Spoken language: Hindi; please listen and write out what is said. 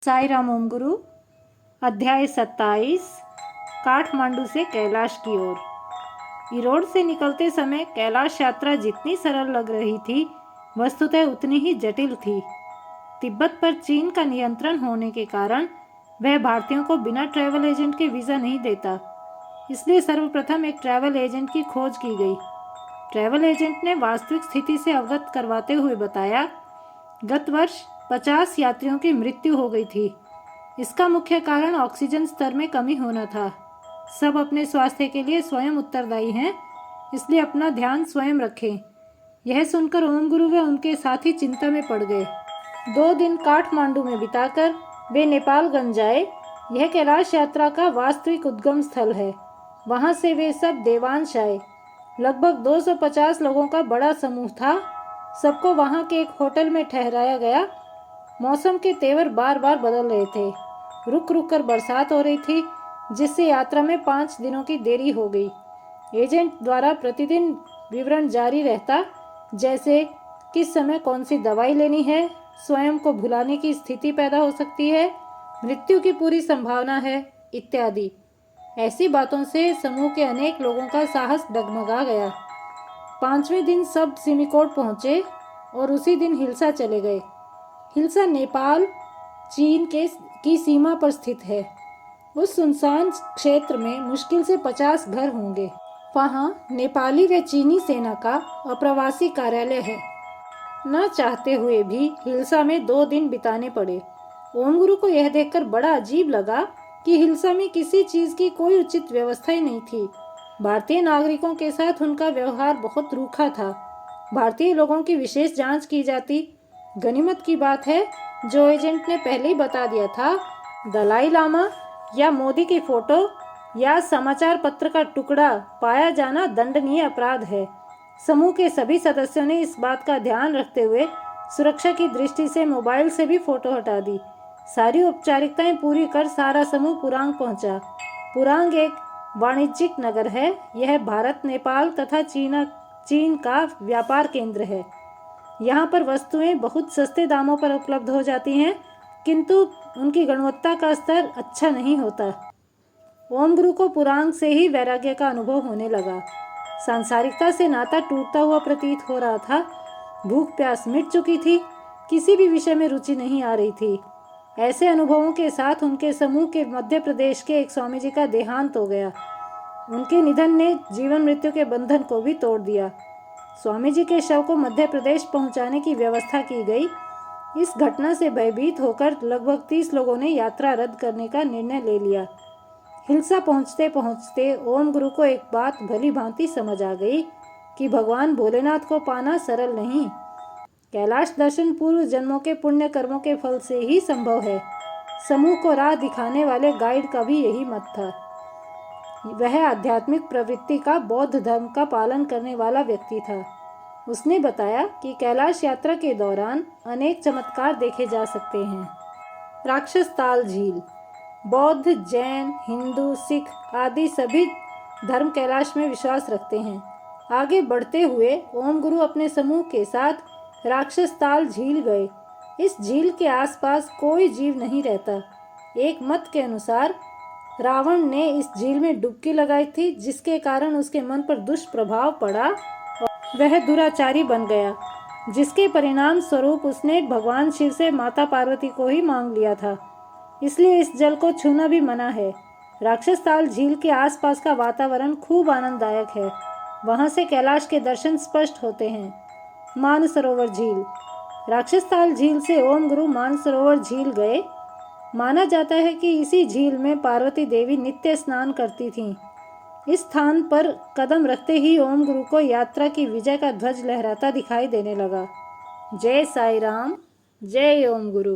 साई राम ओम गुरु। अध्याय 27। काठमांडू से कैलाश की ओर। ईरोड से निकलते समय कैलाश यात्रा जितनी सरल लग रही थी, वस्तुतः उतनी ही जटिल थी। तिब्बत पर चीन का नियंत्रण होने के कारण वह भारतीयों को बिना ट्रैवल एजेंट के वीज़ा नहीं देता। इसलिए सर्वप्रथम एक ट्रैवल एजेंट की खोज की गई। ट्रैवल एजेंट ने वास्तविक स्थिति से अवगत करवाते हुए बताया, गत वर्ष 50 यात्रियों की मृत्यु हो गई थी। इसका मुख्य कारण ऑक्सीजन स्तर में कमी होना था। सब अपने स्वास्थ्य के लिए स्वयं उत्तरदायी हैं, इसलिए अपना ध्यान स्वयं रखें। यह सुनकर ओम गुरु व उनके साथी चिंता में पड़ गए। 2 दिन काठमांडू में बिताकर वे नेपालगंज आए। यह कैलाश यात्रा का वास्तविक उद्गम स्थल है। वहाँ से वे सब देवांश आए। लगभग 250 लोगों का बड़ा समूह था। सबको वहाँ के एक होटल में ठहराया गया। मौसम के तेवर बार बार बदल रहे थे। रुक रुक कर बरसात हो रही थी, जिससे यात्रा में 5 दिनों की देरी हो गई। एजेंट द्वारा प्रतिदिन विवरण जारी रहता, जैसे किस समय कौन सी दवाई लेनी है, स्वयं को भुलाने की स्थिति पैदा हो सकती है, मृत्यु की पूरी संभावना है, इत्यादि। ऐसी बातों से समूह के अनेक लोगों का साहस डगमगा गया। 5वें दिन सब सिमिकोट पहुँचे और उसी दिन हिल्सा चले गए। हिल्सा नेपाल चीन की सीमा पर स्थित है। उस सुनसान क्षेत्र में मुश्किल से 50 घर होंगे। वहाँ नेपाली व चीनी सेना का अप्रवासी कार्यालय है। न चाहते हुए भी हिल्सा में 2 दिन बिताने पड़े। ओम गुरु को यह देखकर बड़ा अजीब लगा कि हिल्सा में किसी चीज़ की कोई उचित व्यवस्था ही नहीं थी। भारतीय नागरिकों के साथ उनका व्यवहार बहुत रूखा था। भारतीय लोगों की विशेष जांच की जाती। गनीमत की बात है, जो एजेंट ने पहले ही बता दिया था, दलाई लामा या मोदी की फोटो या समाचार पत्र का टुकड़ा पाया जाना दंडनीय अपराध है। समूह के सभी सदस्यों ने इस बात का ध्यान रखते हुए सुरक्षा की दृष्टि से मोबाइल से भी फोटो हटा दी। सारी औपचारिकताएं पूरी कर सारा समूह पुरांग पहुंचा। पुरांग एक वाणिज्यिक नगर है। यह भारत, नेपाल तथा चीन का व्यापार केंद्र है। यहाँ पर वस्तुएं बहुत सस्ते दामों पर उपलब्ध हो जाती हैं, किंतु उनकी गुणवत्ता का स्तर अच्छा नहीं होता। ओम गुरु को पुरांग से ही वैराग्य का अनुभव होने लगा। सांसारिकता से नाता टूटता हुआ प्रतीत हो रहा था। भूख प्यास मिट चुकी थी। किसी भी विषय में रुचि नहीं आ रही थी। ऐसे अनुभवों के साथ उनके समूह के मध्य प्रदेश के एक स्वामी जी का देहांत हो गया। उनके निधन ने जीवन मृत्यु के बंधन को भी तोड़ दिया। स्वामी जी के शव को मध्य प्रदेश पहुंचाने की व्यवस्था की गई। इस घटना से भयभीत होकर लगभग 30 लोगों ने यात्रा रद्द करने का निर्णय ले लिया। हिल्सा पहुंचते पहुंचते ओम गुरु को एक बात भली भांति समझ आ गई कि भगवान भोलेनाथ को पाना सरल नहीं। कैलाश दर्शन पूर्व जन्मों के पुण्य कर्मों के फल से ही संभव है। समूह को राह दिखाने वाले गाइड का भी यही मत था। वह आध्यात्मिक प्रवृत्ति का बौद्ध धर्म का पालन करने वाला व्यक्ति था। उसने बताया कि कैलाश यात्रा के दौरान अनेक चमत्कार देखे जा सकते हैं। राक्षस ताल झील। बौद्ध, जैन, हिंदू, सिख आदि सभी धर्म कैलाश में विश्वास रखते हैं। आगे बढ़ते हुए ओम गुरु अपने समूह के साथ राक्षस ताल झील गए। इस झील के आसपास कोई जीव नहीं रहता। एक मत के अनुसार रावण ने इस झील में डुबकी लगाई थी, जिसके कारण उसके मन पर दुष्प्रभाव पड़ा और वह दुराचारी बन गया, जिसके परिणाम स्वरूप उसने भगवान शिव से माता पार्वती को ही मांग लिया था। इसलिए इस जल को छूना भी मना है। राक्षस ताल झील के आसपास का वातावरण खूब आनंददायक है। वहाँ से कैलाश के दर्शन स्पष्ट होते हैं। मानसरोवर झील। राक्षस ताल झील से ओम गुरु मानसरोवर झील गए। माना जाता है कि इसी झील में पार्वती देवी नित्य स्नान करती थीं। इस स्थान पर कदम रखते ही ओम गुरु को यात्रा की विजय का ध्वज लहराता दिखाई देने लगा। जय साई राम, जय ओम गुरु।